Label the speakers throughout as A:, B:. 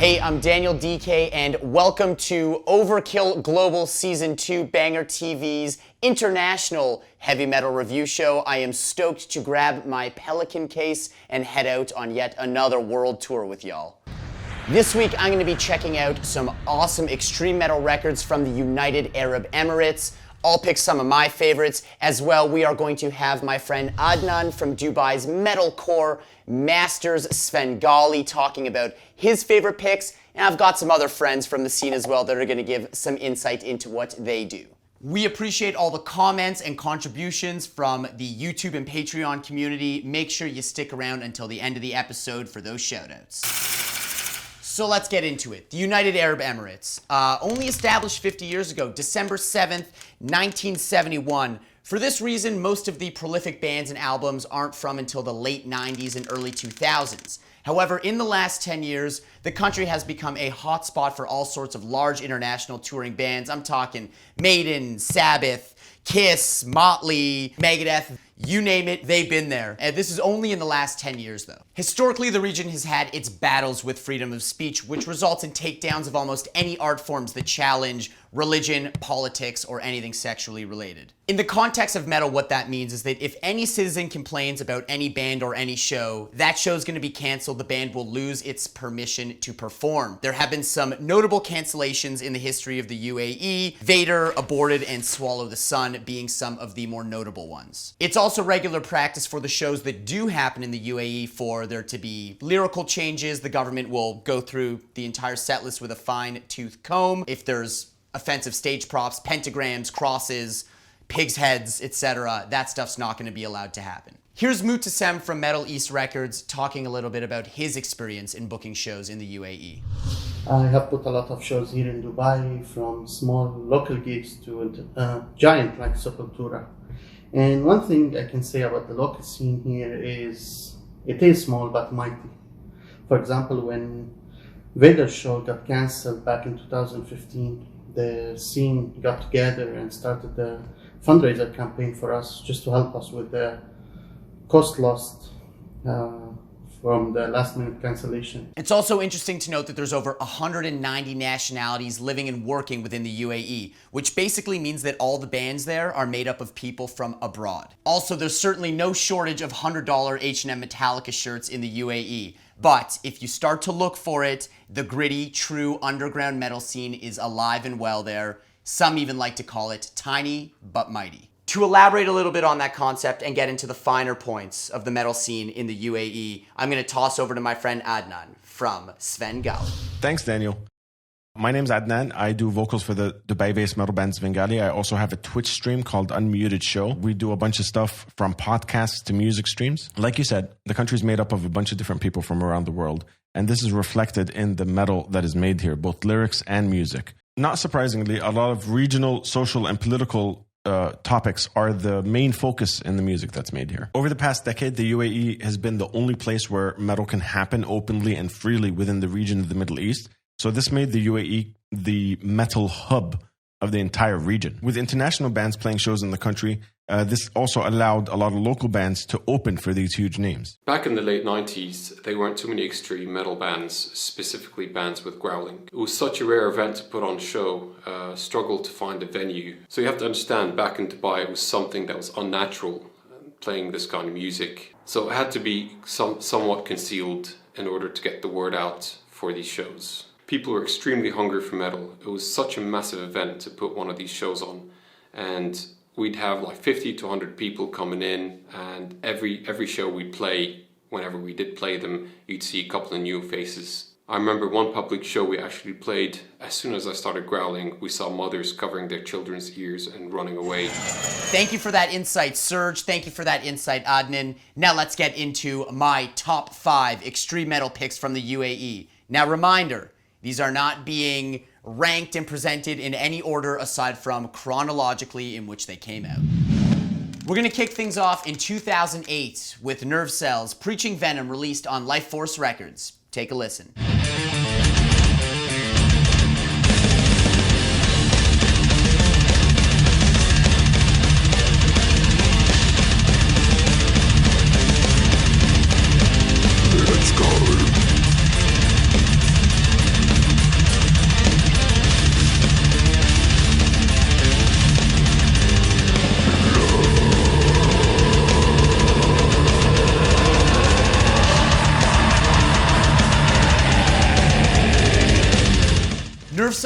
A: Hey, I'm Daniel DK, and welcome to Overkill Global Season 2, BangerTV's international heavy metal review show. I am stoked to grab my Pelican case and head out on yet another world tour with y'all. This week, I'm going to be checking out some awesome extreme metal records from the United Arab Emirates. I'll pick some of my favorites. As well, we are going to have my friend Adnan from Dubai's metalcore masters, Svengali, talking about his favorite picks. And I've got some other friends from the scene as well that are going to give some insight into what they do. We appreciate all the comments and contributions from the YouTube and Patreon community. Make sure you stick around until the end of the episode for those shoutouts. So let's get into it. The United Arab Emirates, only established 50 years ago, December 7th, 1971. For this reason, most of the prolific bands and albums aren't from until the late 90s and early 2000s. However, in the last 10 years, the country has become a hotspot for all sorts of large international touring bands. I'm talking Maiden, Sabbath, Kiss, Motley, Megadeth, you name it, they've been there. And this is only in the last 10 years though. Historically, the region has had its battles with freedom of speech, which results in takedowns of almost any art forms that challenge religion, politics, or anything sexually related. In the context of metal, what that means is that if any citizen complains about any band or any show, that show is going to be canceled. The band will lose its permission to perform. There have been some notable cancellations in the history of the UAE, Vader, Aborted, and Swallow the Sun being some of the more notable ones. It's also regular practice for the shows that do happen in the UAE for there to be lyrical changes. The government will go through the entire set list with a fine-tooth comb. If there's offensive stage props, pentagrams, crosses, pigs' heads, etc., that stuff's not going to be allowed to happen. Here's Moutasem from Metal East Records talking a little bit about his experience in booking shows in the UAE.
B: I have put a lot of shows here in Dubai, from small local gigs to giant like Sepultura. And one thing I can say about the local scene here is it is small but mighty. For example, when Vader's show got cancelled back in 2015, the scene got together and started the fundraiser campaign for us just to help us with the cost lost from the last minute cancellation.
A: It's also interesting to note that there's over 190 nationalities living and working within the UAE, which basically means that all the bands there are made up of people from abroad. Also, there's certainly no shortage of $100 H&M Metallica shirts in the UAE. But if you start to look for it, the gritty, true underground metal scene is alive and well there. Some even like to call it tiny but mighty. To elaborate a little bit on that concept and get into the finer points of the metal scene in the UAE, I'm going to toss over to my friend Adnan from Svengali.
C: Thanks, Daniel. My name's Adnan. I do vocals for the Dubai-based metal band Svengali. I also have a Twitch stream called Unmuted Show. We do a bunch of stuff from podcasts to music streams. Like you said, the country is made up of a bunch of different people from around the world, and this is reflected in the metal that is made here, both lyrics and music. Not surprisingly, a lot of regional, social, and political topics are the main focus in the music that's made here. Over the past decade, the UAE has been the only place where metal can happen openly and freely within the region of the Middle East. So this made the UAE the metal hub of the entire region. With international bands playing shows in the country, this also allowed a lot of local bands to open for these huge names.
D: Back in the late 90s, there weren't too many extreme metal bands, specifically bands with growling. It was such a rare event to put on a show, struggled to find a venue. So you have to understand, back in Dubai, it was something that was unnatural, playing this kind of music. So it had to be somewhat concealed in order to get the word out for these shows. People were extremely hungry for metal. It was such a massive event to put one of these shows on. And we'd have like 50 to 100 people coming in, and every show we'd play, whenever we did play them, you'd see a couple of new faces. I remember one public show we actually played, as soon as I started growling, we saw mothers covering their children's ears and running away.
A: Thank you for that insight, Serge. Thank you for that insight, Adnan. Now let's get into my top 5 extreme metal picks from the UAE. Now reminder, these are not being ranked and presented in any order aside from chronologically in which they came out. We're going to kick things off in 2008 with Nervecell's Preaching Venom, released on Life Force Records. Take a listen.
E: Let's go.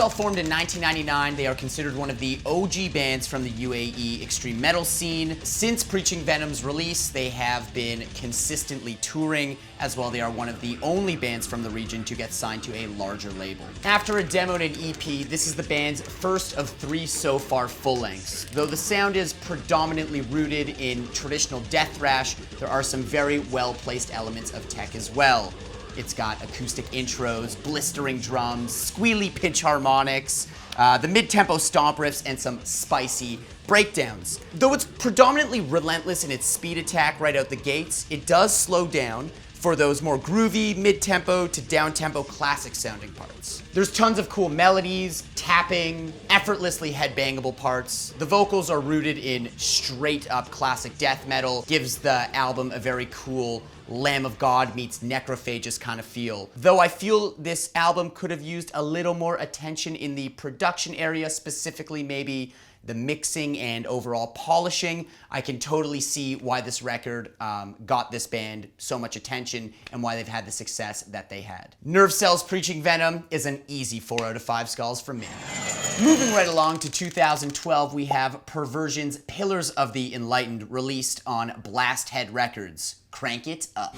A: Nervecell formed in 1999. They are considered one of the OG bands from the UAE extreme metal scene. Since Preaching Venom's release, they have been consistently touring. As well, they are one of the only bands from the region to get signed to a larger label. After a demo and an EP, this is the band's first of 3 so far full-lengths. Though the sound is predominantly rooted in traditional death thrash, there are some very well-placed elements of tech as well. It's got acoustic intros, blistering drums, squealy pinch harmonics, the mid-tempo stomp riffs, and some spicy breakdowns. Though it's predominantly relentless in its speed attack right out the gates, it does slow down for those more groovy, mid-tempo to down-tempo classic sounding parts. There's tons of cool melodies, tapping, effortlessly headbangable parts. The vocals are rooted in straight-up classic death metal, gives the album a very cool Lamb of God meets Necrophagist kind of feel. Though I feel this album could have used a little more attention in the production area, specifically maybe the mixing and overall polishing. I can totally see why this record got this band so much attention and why they've had the success that they had. Nervecell's Preaching Venom is an easy 4 out of 5 skulls from me. Moving right along to 2012, we have Perversion's Pillars of the Enlightened, released on Blasthead Records. Crank it up.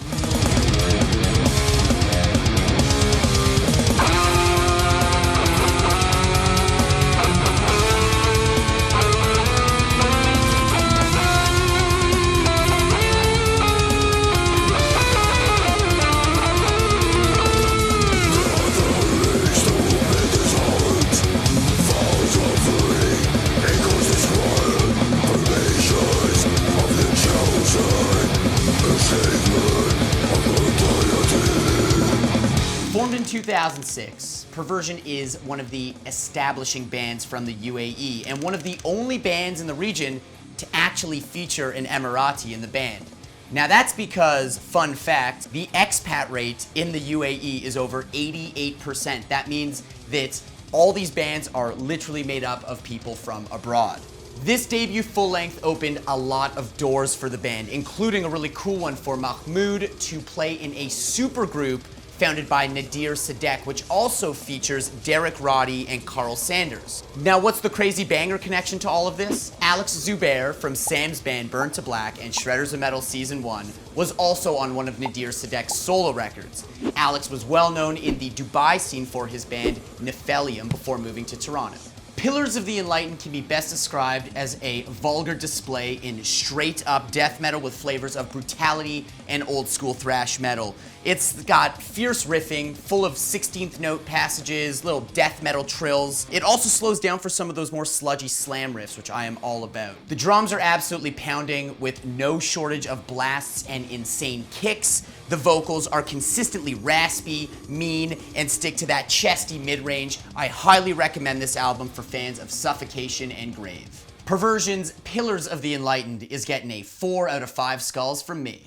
A: Formed in 2006, Perversion is one of the establishing bands from the UAE and one of the only bands in the region to actually feature an Emirati in the band. Now that's because, fun fact, the expat rate in the UAE is over 88%. That means that all these bands are literally made up of people from abroad. This debut full-length opened a lot of doors for the band, including a really cool one for Mahmoud to play in a supergroup founded by Nadir Sadek, which also features Derek Roddy and Carl Sanders. Now, what's the crazy banger connection to all of this? Alex Zubair from Sam's band Burn to Black and Shredders of Metal Season 1 was also on one of Nadir Sadek's solo records. Alex was well known in the Dubai scene for his band Nephelium before moving to Toronto. Pillars of the Enlightened can be best described as a vulgar display in straight-up death metal with flavors of brutality and old-school thrash metal. It's got fierce riffing, full of 16th note passages, little death metal trills. It also slows down for some of those more sludgy slam riffs, which I am all about. The drums are absolutely pounding with no shortage of blasts and insane kicks. The vocals are consistently raspy, mean, and stick to that chesty mid-range. I highly recommend this album for fans of Suffocation and Grave. Perversion's Pillars of the Enlightened is getting a 4 out of 5 skulls from me.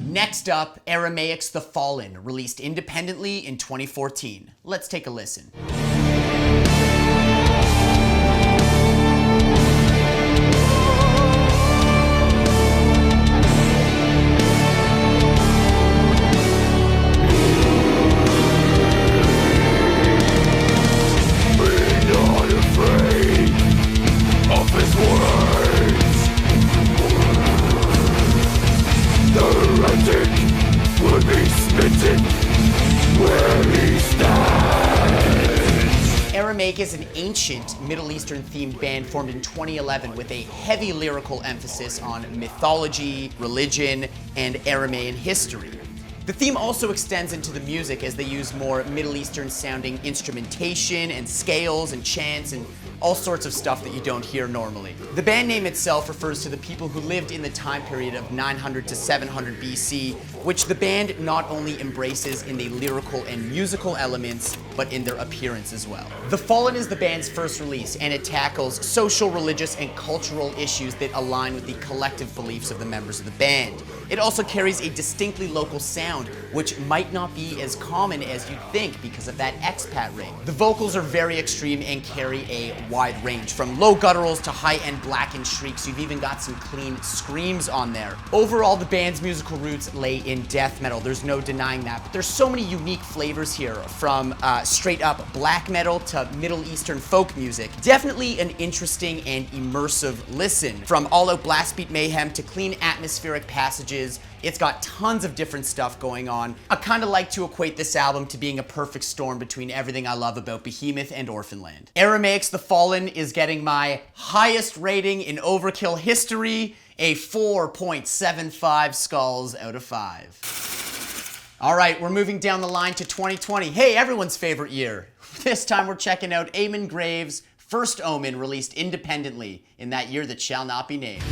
A: Next up, Aramaic The Fallen, released independently in 2014. Let's take a listen. Aramaic is an ancient Middle Eastern themed band formed in 2011 with a heavy lyrical emphasis on mythology, religion, and Aramaean history. The theme also extends into the music as they use more Middle Eastern sounding instrumentation and scales and chants and all sorts of stuff that you don't hear normally. The band name itself refers to the people who lived in the time period of 900 to 700 BC, which the band not only embraces in the lyrical and musical elements, but in their appearance as well. The Fallen is the band's first release, and it tackles social, religious, and cultural issues that align with the collective beliefs of the members of the band. It also carries a distinctly local sound, which might not be as common as you'd think because of that expat ring. The vocals are very extreme and carry a wide range, from low gutturals to high-end blackened shrieks. You've even got some clean screams on there. Overall, the band's musical roots lay in in death metal. There's no denying that. But there's so many unique flavors here, from straight up black metal to Middle Eastern folk music. Definitely an interesting and immersive listen. From all-out blast beat mayhem to clean atmospheric passages, it's got tons of different stuff going on. I kind of like to equate this album to being a perfect storm between everything I love about Behemoth and Orphanland. Aramaic's The Fallen is getting my highest rating in Overkill history, a 4.75 skulls out of 5. All right, we're moving down the line to 2020. Hey, everyone's favorite year. This time we're checking out Eamon Graves' first Omen, released independently in that year that shall not be named.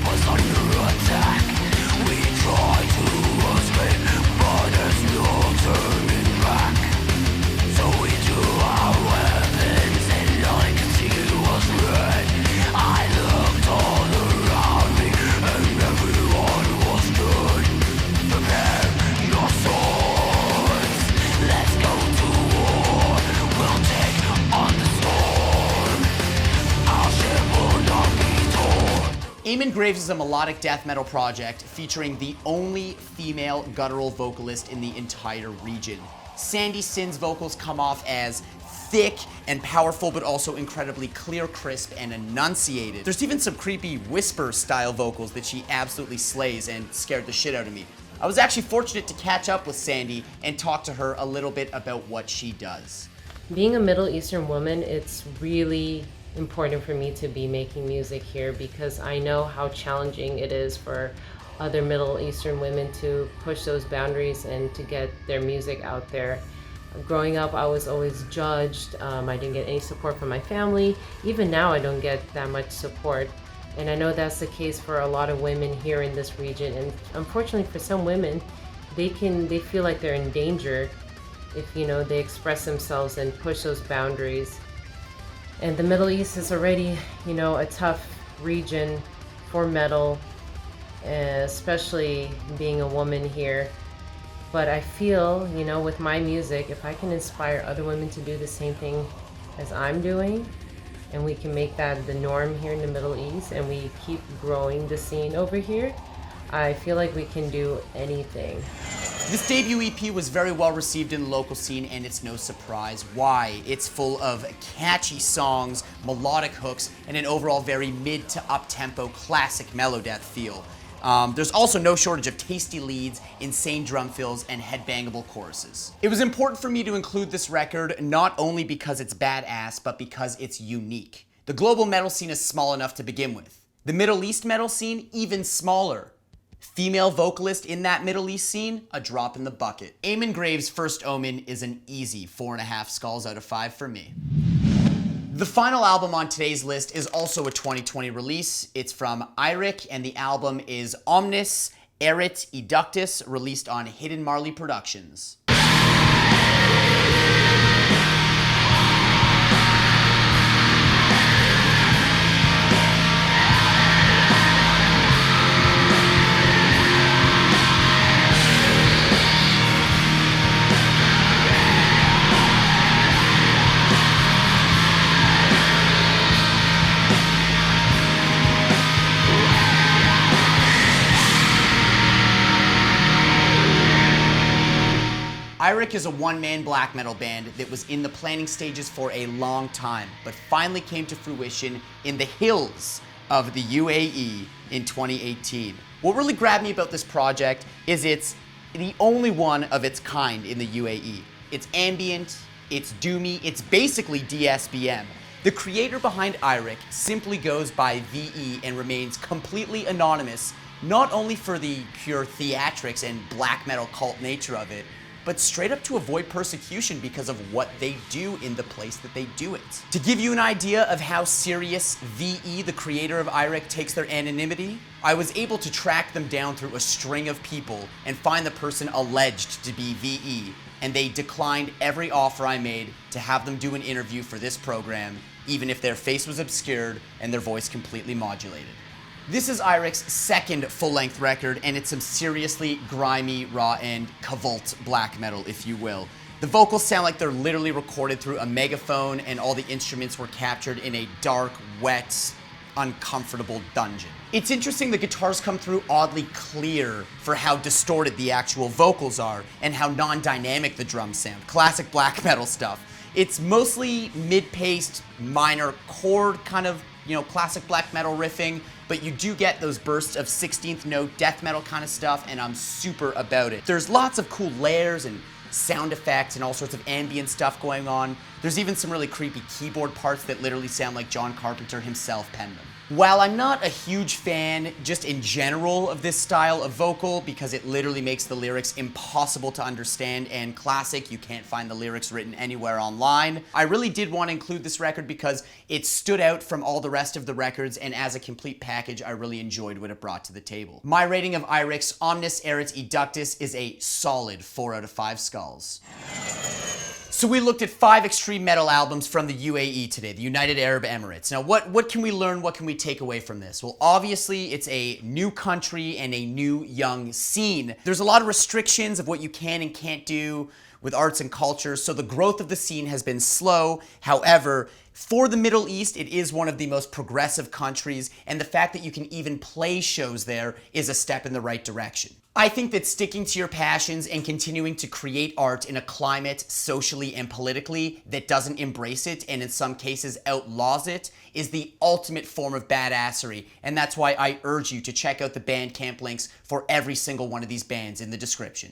A: Eamon Graves is a melodic death metal project featuring the only female guttural vocalist in the entire region. Sandy Sin's vocals come off as thick and powerful, but also incredibly clear, crisp, and enunciated. There's even some creepy whisper-style vocals that she absolutely slays and scared the shit out of me. I was actually fortunate to catch up with Sandy and talk to her a little bit about what she does.
E: Being a Middle Eastern woman, it's really important for me to be making music here because I know how challenging it is for other Middle Eastern women to push those boundaries and to get their music out there. Growing up, I was always judged. I didn't get any support from my family. Even now, I don't get that much support. And I know that's the case for a lot of women here in this region. And unfortunately for some women, they feel like they're in danger if, they express themselves and push those boundaries. And the Middle East is already, a tough region for metal, especially being a woman here. But I feel, with my music, if I can inspire other women to do the same thing as I'm doing, and we can make that the norm here in the Middle East, and we keep growing the scene over here, I feel like we can do anything.
A: This debut EP was very well received in the local scene, and it's no surprise why. It's full of catchy songs, melodic hooks, and an overall very mid to up-tempo classic melodeath feel. There's also no shortage of tasty leads, insane drum fills, and headbangable choruses. It was important for me to include this record not only because it's badass, but because it's unique. The global metal scene is small enough to begin with. The Middle East metal scene, even smaller. Female vocalist in that Middle East scene, a drop in the bucket. Eamon Graves' first Omen is an easy 4.5 skulls out of 5 for me. The final album on today's list is also a 2020 release. It's from Iric, and the album is Omnis, Erit, Iductus, released on Hidden Marley Productions. Iric is a one-man black metal band that was in the planning stages for a long time, but finally came to fruition in the hills of the UAE in 2018. What really grabbed me about this project is it's the only one of its kind in the UAE. It's ambient, it's doomy, it's basically DSBM. The creator behind Iric simply goes by VE and remains completely anonymous, not only for the pure theatrics and black metal cult nature of it, but straight up to avoid persecution because of what they do in the place that they do it. To give you an idea of how serious VE, the creator of Iric, takes their anonymity, I was able to track them down through a string of people and find the person alleged to be VE, and they declined every offer I made to have them do an interview for this program, even if their face was obscured and their voice completely modulated. This is Iric's second full-length record, and it's some seriously grimy, raw, and cavult black metal, if you will. The vocals sound like they're literally recorded through a megaphone, and all the instruments were captured in a dark, wet, uncomfortable dungeon. It's interesting the guitars come through oddly clear for how distorted the actual vocals are and how non-dynamic the drums sound. Classic black metal stuff. It's mostly mid-paced, minor chord kind of, classic black metal riffing, but you do get those bursts of 16th note death metal kind of stuff, and I'm super about it. There's lots of cool layers and sound effects and all sorts of ambient stuff going on. There's even some really creepy keyboard parts that literally sound like John Carpenter himself penned them. While I'm not a huge fan, just in general, of this style of vocal, because it literally makes the lyrics impossible to understand and classic, you can't find the lyrics written anywhere online, I really did want to include this record because it stood out from all the rest of the records, and as a complete package, I really enjoyed what it brought to the table. My rating of Iric's Omnis, Erit, Iductus is a solid 4 out of 5 skulls. So we looked at 5 extreme metal albums from the UAE today, the United Arab Emirates. Now what can we learn, what can we take away from this? Well, obviously it's a new country and a new young scene. There's a lot of restrictions of what you can and can't do with arts and culture, so the growth of the scene has been slow. However, for the Middle East, it is one of the most progressive countries, and the fact that you can even play shows there is a step in the right direction. I think that sticking to your passions and continuing to create art in a climate, socially and politically, that doesn't embrace it and in some cases outlaws it is the ultimate form of badassery, and that's why I urge you to check out the Bandcamp links for every single one of these bands in the description.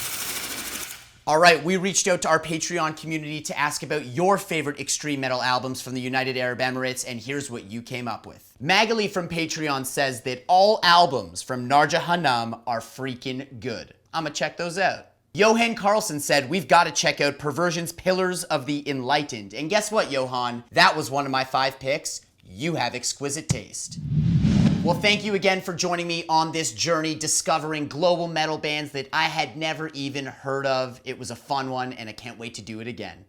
A: Alright, we reached out to our Patreon community to ask about your favorite extreme metal albums from the United Arab Emirates, and here's what you came up with. Magali from Patreon says that all albums from Narja Hanam are freaking good. I'ma check those out. Johan Carlson said, we've got to check out Perversion's Pillars of the Enlightened. And guess what, Johan? That was one of my 5 picks. You have exquisite taste. Well, thank you again for joining me on this journey discovering global metal bands that I had never even heard of. It was a fun one, and I can't wait to do it again.